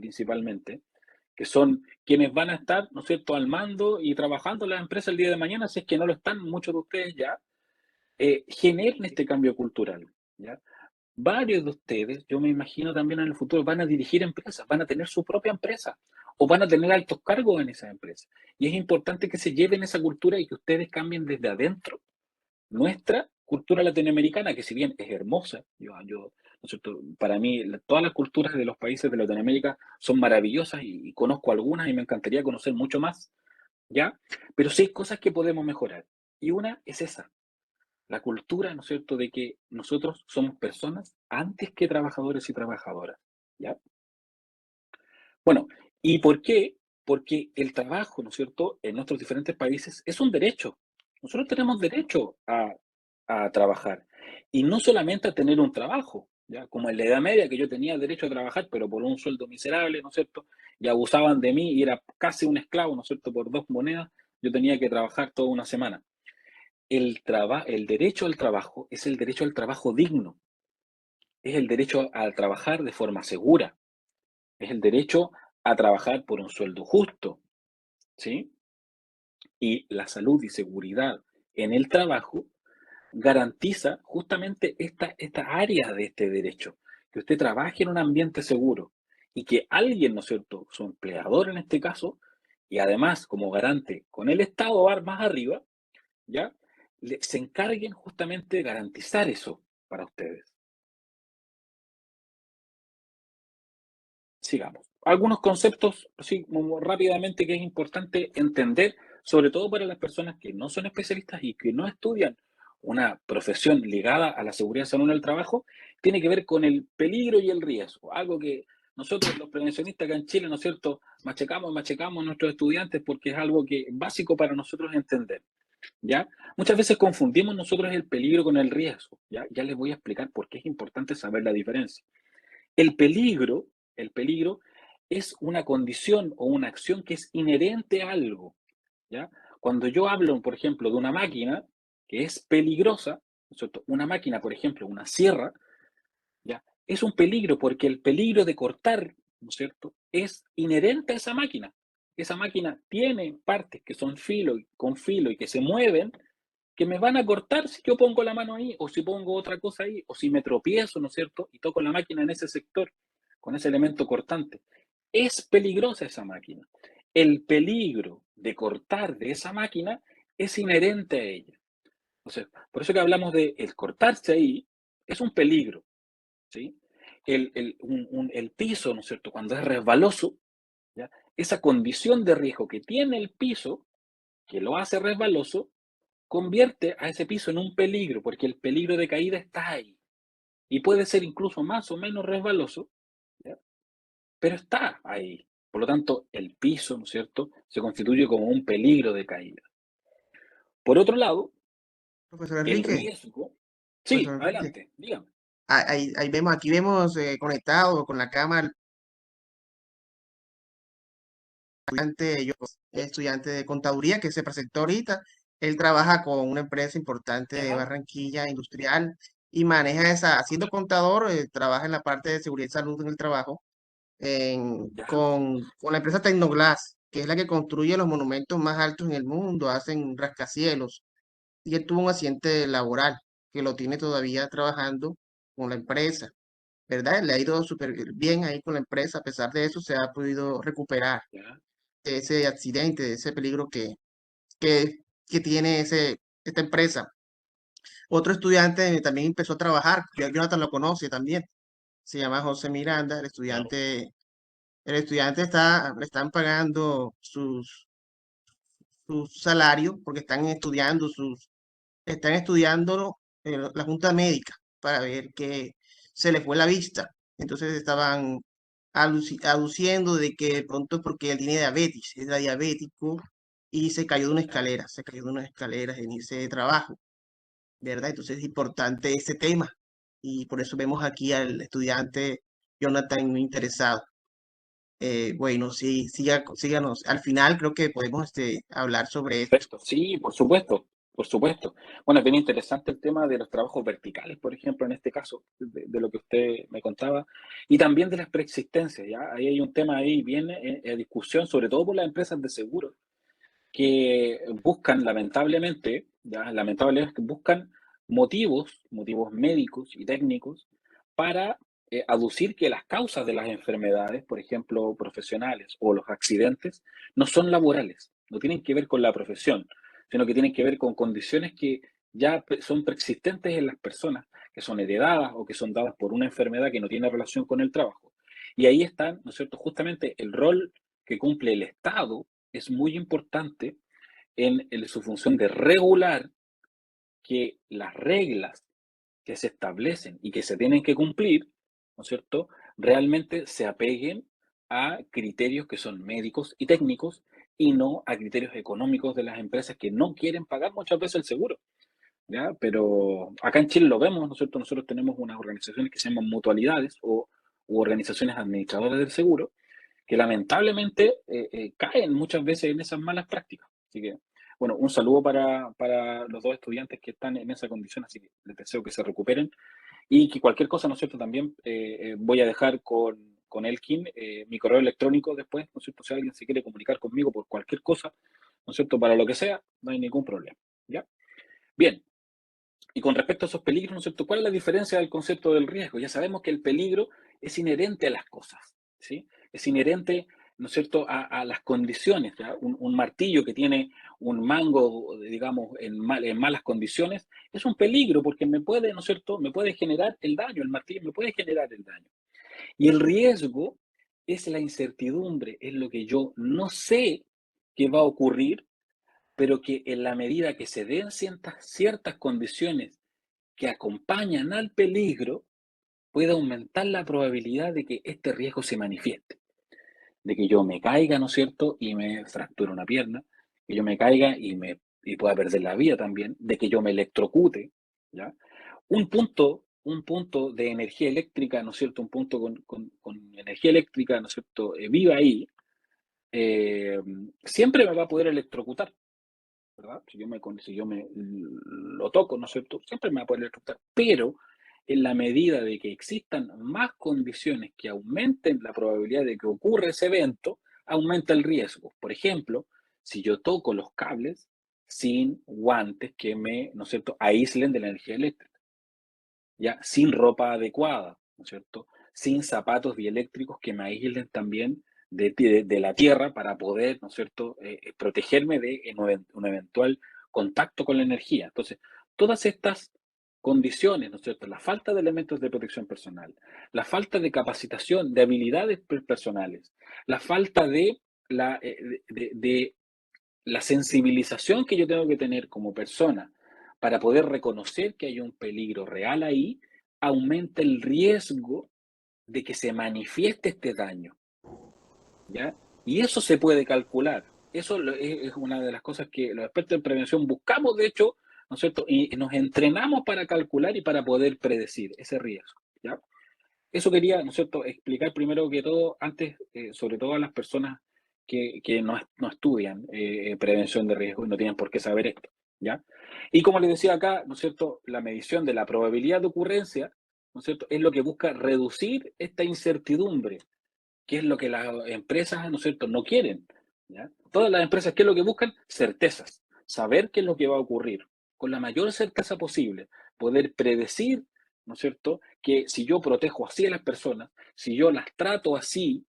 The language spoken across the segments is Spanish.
principalmente, que son quienes van a estar, ¿no es cierto?, al mando y trabajando en la empresa el día de mañana, si es que no lo están muchos de ustedes ya, generen este cambio cultural, ¿ya? Varios de ustedes, yo me imagino también en el futuro, van a dirigir empresas, van a tener su propia empresa o van a tener altos cargos en esa empresa. Y es importante que se lleven esa cultura y que ustedes cambien desde adentro nuestra cultura latinoamericana, que si bien es hermosa, ¿no es cierto? Para mí todas las culturas de los países de Latinoamérica son maravillosas y conozco algunas y me encantaría conocer mucho más, ¿ya? Pero sí hay cosas que podemos mejorar. Y una es esa, la cultura, ¿no es cierto?, de que nosotros somos personas antes que trabajadores y trabajadoras, ¿ya? Bueno, ¿y por qué? Porque el trabajo, ¿no es cierto?, en nuestros diferentes países es un derecho. Nosotros tenemos derecho a trabajar. Y no solamente a tener un trabajo, ¿ya? Como en la Edad Media, que yo tenía derecho a trabajar, pero por un sueldo miserable, ¿no es cierto? Y abusaban de mí y era casi un esclavo, ¿no es cierto? Por 2 monedas, yo tenía que trabajar toda una semana. El derecho al trabajo es el derecho al trabajo digno, es el derecho a trabajar de forma segura, es el derecho a trabajar por un sueldo justo, ¿sí? Y la salud y seguridad en el trabajo garantiza justamente esta área de este derecho, que usted trabaje en un ambiente seguro y que alguien, ¿no es cierto?, su empleador en este caso, y además como garante con el Estado más arriba, ¿ya? Se encarguen justamente de garantizar eso para ustedes. Sigamos. Algunos conceptos, así como rápidamente, que es importante entender, sobre todo para las personas que no son especialistas y que no estudian una profesión ligada a la seguridad y salud en el trabajo, tiene que ver con el peligro y el riesgo. Algo que nosotros, los prevencionistas acá en Chile, ¿no es cierto?, machacamos, machacamos a nuestros estudiantes porque es algo que es básico para nosotros entender, ¿ya? Muchas veces confundimos nosotros el peligro con el riesgo, ¿ya? Ya les voy a explicar por qué es importante saber la diferencia. El peligro, el peligro es una condición o una acción que es inherente a algo, ¿ya? Cuando yo hablo, por ejemplo, de una máquina que es peligrosa, ¿no es cierto? Una máquina, por ejemplo, una sierra, ¿ya? Es un peligro porque el peligro de cortar, ¿no es cierto?, es inherente a esa máquina. Esa máquina tiene partes que son con filo y que se mueven, que me van a cortar si yo pongo la mano ahí, o si pongo otra cosa ahí, o si me tropiezo, ¿no es cierto?, y toco la máquina en ese sector, con ese elemento cortante. Es peligrosa esa máquina. El peligro de cortar de esa máquina es inherente a ella. O sea, por eso que hablamos de el cortarse ahí es un peligro, ¿sí? El piso, ¿no es cierto?, cuando es resbaloso, ¿ya? Esa condición de riesgo que tiene el piso, que lo hace resbaloso, convierte a ese piso en un peligro, porque el peligro de caída está ahí. Y puede ser incluso más o menos resbaloso, ¿ya?, pero está ahí. Por lo tanto, el piso, ¿no es cierto?, se constituye como un peligro de caída. Por otro lado, Profesor el Enrique, riesgo. Sí, profesor Enrique, adelante, dígame. ahí vemos, aquí vemos conectado con la cámara, yo estudiante de contaduría que se presentó ahorita. Él trabaja con una empresa importante de Ya, Barranquilla, industrial, y maneja esa, siendo contador, trabaja en la parte de seguridad y salud en el trabajo, ya, con la empresa Tecnoglass, que es la que construye los monumentos más altos en el mundo, hacen rascacielos, y él tuvo un accidente laboral que lo tiene todavía trabajando con la empresa, ¿verdad? Le ha ido súper bien ahí con la empresa, a pesar de eso se ha podido recuperar ya. de ese accidente, de ese peligro que, que tiene esta empresa. Otro estudiante también empezó a trabajar, Jonathan lo conoce también, se llama José Miranda, el estudiante le están pagando su salario porque están estudiando la junta médica para ver que se le fue la vista. Entonces estaban aduciendo de que de pronto porque él tiene diabetes, era diabético y se cayó de unas escaleras en ese trabajo, ¿verdad? Entonces es importante ese tema y por eso vemos aquí al estudiante Jonathan muy interesado. Bueno, sí, síganos. Al final creo que podemos hablar sobre esto. Perfecto, sí, por supuesto. Por supuesto. Bueno, es bien interesante el tema de los trabajos verticales, por ejemplo, en este caso, de lo que usted me contaba, y también de las preexistencias, ¿ya? Ahí hay un tema ahí bien en discusión, sobre todo por las empresas de seguros, que buscan, lamentablemente, ya, lamentablemente buscan motivos médicos y técnicos para aducir que las causas de las enfermedades, por ejemplo, profesionales o los accidentes, no son laborales, no tienen que ver con la profesión, sino que tienen que ver con condiciones que ya son preexistentes en las personas, que son heredadas o que son dadas por una enfermedad que no tiene relación con el trabajo. Y ahí está, ¿no es cierto?, justamente el rol que cumple el Estado es muy importante en su función de regular que las reglas que se establecen y que se tienen que cumplir, ¿no es cierto?, realmente se apeguen a criterios que son médicos y técnicos y no a criterios económicos de las empresas que no quieren pagar muchas veces el seguro, ¿ya? Pero acá en Chile lo vemos, ¿no es cierto? Nosotros tenemos unas organizaciones que se llaman mutualidades o u organizaciones administradoras del seguro, que lamentablemente caen muchas veces en esas malas prácticas. Así que, bueno, un saludo para los dos estudiantes que están en esa condición, así que les deseo que se recuperen y que cualquier cosa, ¿no es cierto? También voy a dejar con Elkin mi correo electrónico después, ¿no es cierto? Si alguien se quiere comunicar conmigo por cualquier cosa, ¿no es cierto? Para lo que sea, no hay ningún problema, ¿ya? Bien, y con respecto a esos peligros, ¿no es cierto? ¿Cuál es la diferencia del concepto del riesgo? Ya sabemos que el peligro es inherente a las cosas, ¿sí? Es inherente, ¿no es cierto?, a las condiciones, ¿ya? Un martillo que tiene un mango, digamos, en malas condiciones, es un peligro porque me puede, ¿no es cierto?, me puede generar el daño, el martillo me puede generar el daño. Y el riesgo es la incertidumbre, es lo que yo no sé que va a ocurrir, pero que en la medida que se den ciertas condiciones que acompañan al peligro, puede aumentar la probabilidad de que este riesgo se manifieste, de que yo me caiga, ¿no es cierto?, y me fracture una pierna, que yo me caiga y pueda perder la vida también, de que yo me electrocute, ¿ya? Un punto de energía eléctrica, ¿no es cierto?, un punto con energía eléctrica, ¿no es cierto?, viva ahí, eh, siempre me va a poder electrocutar, ¿verdad? Si yo me lo toco, ¿no es cierto? Siempre me va a poder electrocutar, pero en la medida de que existan más condiciones que aumenten la probabilidad de que ocurra ese evento, aumenta el riesgo. Por ejemplo, si yo toco los cables sin guantes que ¿no es cierto?, aíslen de la energía eléctrica, ya, sin ropa adecuada, ¿no es cierto?, sin zapatos dieléctricos que me aíslen también de la tierra para poder, ¿no es cierto?, protegerme de un eventual contacto con la energía. Entonces, todas estas condiciones, ¿no es cierto?, la falta de elementos de protección personal, la falta de capacitación, de habilidades personales, la falta de la sensibilización que yo tengo que tener como persona para poder reconocer que hay un peligro real ahí, aumenta el riesgo de que se manifieste este daño, ¿ya? Y eso se puede calcular. Eso es una de las cosas que los expertos en prevención buscamos, de hecho, ¿no es cierto? Y nos entrenamos para calcular y para poder predecir ese riesgo, ¿ya? Eso quería, ¿no es cierto?, explicar primero que todo, antes, sobre todo a las personas que no estudian prevención de riesgo y no tienen por qué saber esto, ¿ya? Y como les decía acá, ¿no es cierto?, la medición de la probabilidad de ocurrencia, ¿no es cierto?, es lo que busca reducir esta incertidumbre, que es lo que las empresas, ¿no es cierto?, no quieren, ¿ya? Todas las empresas, ¿qué es lo que buscan? Certezas, saber qué es lo que va a ocurrir, con la mayor certeza posible, poder predecir, ¿no es cierto?, que si yo protejo así a las personas, si yo las trato así,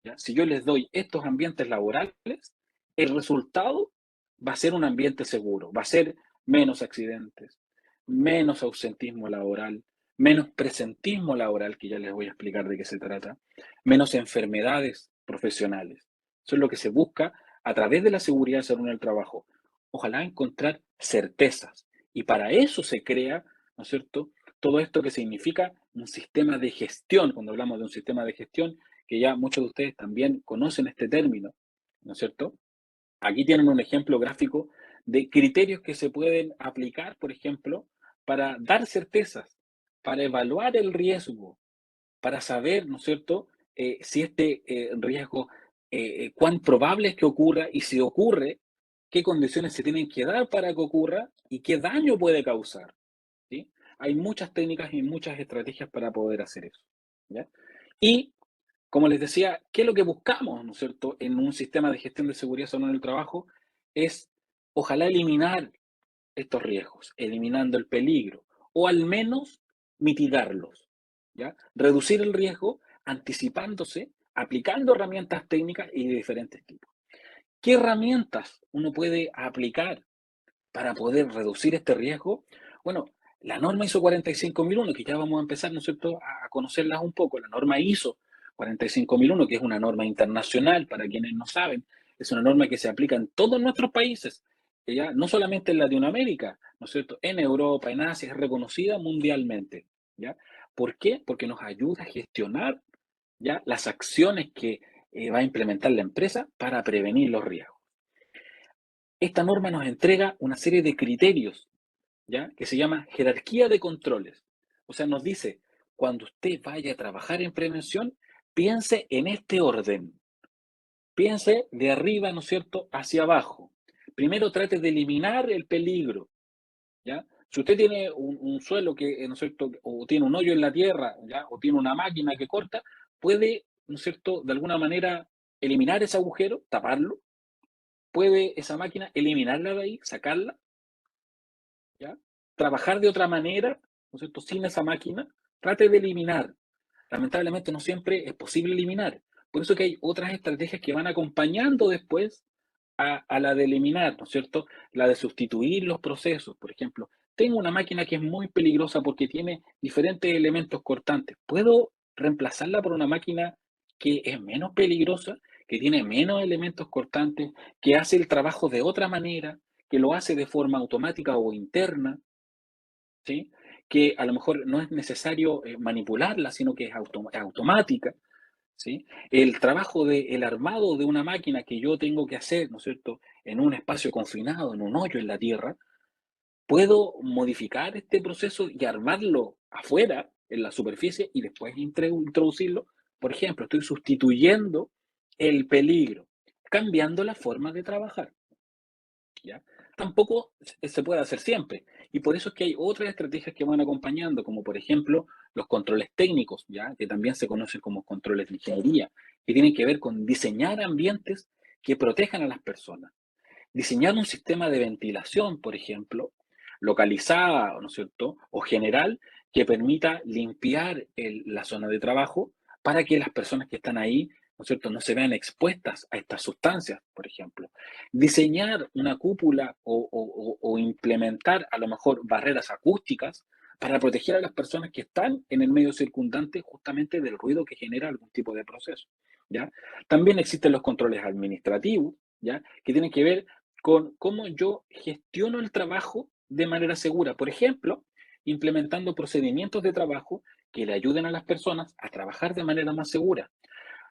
¿ya?, si yo les doy estos ambientes laborales, el resultado va a ser un ambiente seguro, va a ser menos accidentes, menos ausentismo laboral, menos presentismo laboral, que ya les voy a explicar de qué se trata, menos enfermedades profesionales. Eso es lo que se busca a través de la seguridad de salud en el trabajo. Ojalá encontrar certezas. Y para eso se crea, ¿no es cierto?, todo esto que significa un sistema de gestión. Cuando hablamos de un sistema de gestión, que ya muchos de ustedes también conocen este término, ¿no es cierto? Aquí tienen un ejemplo gráfico de criterios que se pueden aplicar, por ejemplo, para dar certezas, para evaluar el riesgo, para saber, ¿no es cierto?, si este riesgo, cuán probable es que ocurra y si ocurre, qué condiciones se tienen que dar para que ocurra y qué daño puede causar, ¿sí? Hay muchas técnicas y muchas estrategias para poder hacer eso, ¿ya? Y, como les decía, ¿qué es lo que buscamos, no es cierto?, en un sistema de gestión de seguridad sonora en el trabajo, es ojalá eliminar estos riesgos, eliminando el peligro, o al menos mitigarlos, ¿ya? Reducir el riesgo anticipándose, aplicando herramientas técnicas y de diferentes tipos. ¿Qué herramientas uno puede aplicar para poder reducir este riesgo? Bueno, la norma ISO 45001, que ya vamos a empezar, ¿no es cierto?, a conocerlas un poco. La norma ISO 45001, que es una norma internacional, para quienes no saben, es una norma que se aplica en todos nuestros países, ya no solamente en Latinoamérica, ¿no es cierto?, en Europa, en Asia, es reconocida mundialmente, ¿ya? ¿Por qué? Porque nos ayuda a gestionar, ¿ya?, las acciones que va a implementar la empresa para prevenir los riesgos. Esta norma nos entrega una serie de criterios, ¿ya?, que se llama jerarquía de controles. O sea, nos dice, cuando usted vaya a trabajar en prevención, piense en este orden. Piense de arriba, ¿no es cierto?, hacia abajo. Primero trate de eliminar el peligro, ¿ya? Si usted tiene un suelo que, ¿no es cierto?, o tiene un hoyo en la tierra, ¿ya?, o tiene una máquina que corta, puede, ¿no es cierto?, de alguna manera eliminar ese agujero, taparlo. Puede esa máquina eliminarla de ahí, sacarla, ¿ya? Trabajar de otra manera, ¿no es cierto?, sin esa máquina, trate de eliminar. Lamentablemente no siempre es posible eliminar. Por eso que hay otras estrategias que van acompañando después a la de eliminar, ¿no es cierto? La de sustituir los procesos. Por ejemplo, tengo una máquina que es muy peligrosa porque tiene diferentes elementos cortantes. ¿Puedo reemplazarla por una máquina que es menos peligrosa, que tiene menos elementos cortantes, que hace el trabajo de otra manera, que lo hace de forma automática o interna? ¿Sí? Que a lo mejor no es necesario manipularla, sino que es automática, ¿sí? El trabajo el armado de una máquina que yo tengo que hacer, ¿no es cierto?, en un espacio confinado, en un hoyo en la tierra, puedo modificar este proceso y armarlo afuera, en la superficie, y después introducirlo. Por ejemplo, estoy sustituyendo el peligro, cambiando la forma de trabajar. ¿Ya? Tampoco se puede hacer siempre. Y por eso es que hay otras estrategias que van acompañando, como por ejemplo los controles técnicos, ¿ya?, que también se conocen como controles de ingeniería, que tienen que ver con diseñar ambientes que protejan a las personas. Diseñar un sistema de ventilación, por ejemplo, localizada, ¿no es cierto?, o general, que permita limpiar la zona de trabajo para que las personas que están ahí, ¿no es cierto?, no se vean expuestas a estas sustancias, por ejemplo. Diseñar una cúpula o implementar a lo mejor barreras acústicas para proteger a las personas que están en el medio circundante justamente del ruido que genera algún tipo de proceso, ¿ya? También existen los controles administrativos, ¿ya?, que tienen que ver con cómo yo gestiono el trabajo de manera segura. Por ejemplo, implementando procedimientos de trabajo que le ayuden a las personas a trabajar de manera más segura,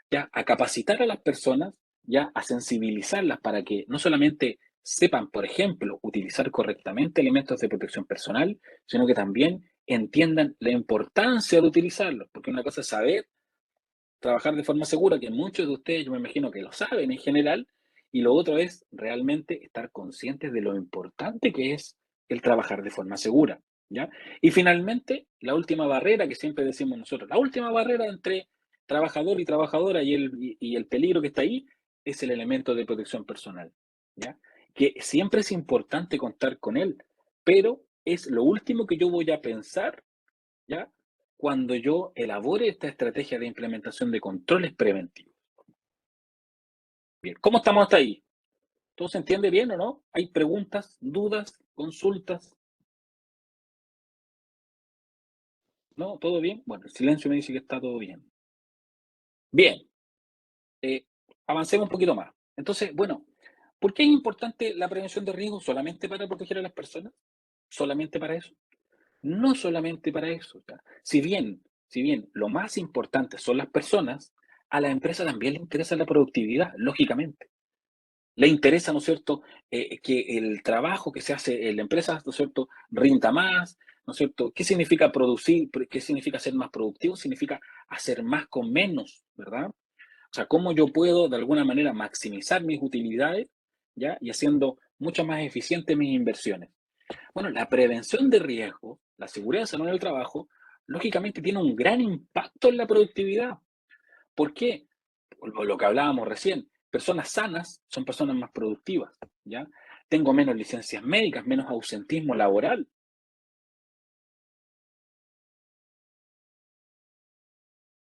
ya a capacitar a las personas, ya a sensibilizarlas para que no solamente sepan, por ejemplo, utilizar correctamente elementos de protección personal, sino que también entiendan la importancia de utilizarlos, porque una cosa es saber trabajar de forma segura, que muchos de ustedes yo me imagino que lo saben en general, y lo otro es realmente estar conscientes de lo importante que es el trabajar de forma segura, ¿ya? Y finalmente, la última barrera que siempre decimos nosotros, la última barrera entre trabajador y trabajadora y el peligro que está ahí es el elemento de protección personal, ¿ya? Que siempre es importante contar con él, pero es lo último que yo voy a pensar, ¿ya?, cuando yo elabore esta estrategia de implementación de controles preventivos. Bien, ¿cómo estamos hasta ahí? ¿Todo se entiende bien o no? ¿Hay preguntas, dudas, consultas? ¿No? ¿Todo bien? Bueno, el silencio me dice que está todo bien. Bien, eh, avancemos un poquito más. Entonces, bueno, ¿por qué es importante la prevención de riesgos solamente para proteger a las personas? ¿Solamente para eso? No solamente para eso. Ya. Si bien lo más importante son las personas, a la empresa también le interesa la productividad, lógicamente. Le interesa, ¿no es cierto?, que el trabajo que se hace en la empresa, ¿no es cierto?, rinda más, ¿no es cierto? ¿Qué significa producir? ¿Qué significa ser más productivo? Significa hacer más con menos, ¿verdad? O sea, cómo yo puedo de alguna manera maximizar mis utilidades, ¿ya? Y haciendo mucho más eficiente mis inversiones. Bueno, la prevención de riesgo, la seguridad de salud en el trabajo, lógicamente tiene un gran impacto en la productividad. ¿Por qué? Por lo que hablábamos recién, personas sanas son personas más productivas, ¿ya? Tengo menos licencias médicas, menos ausentismo laboral.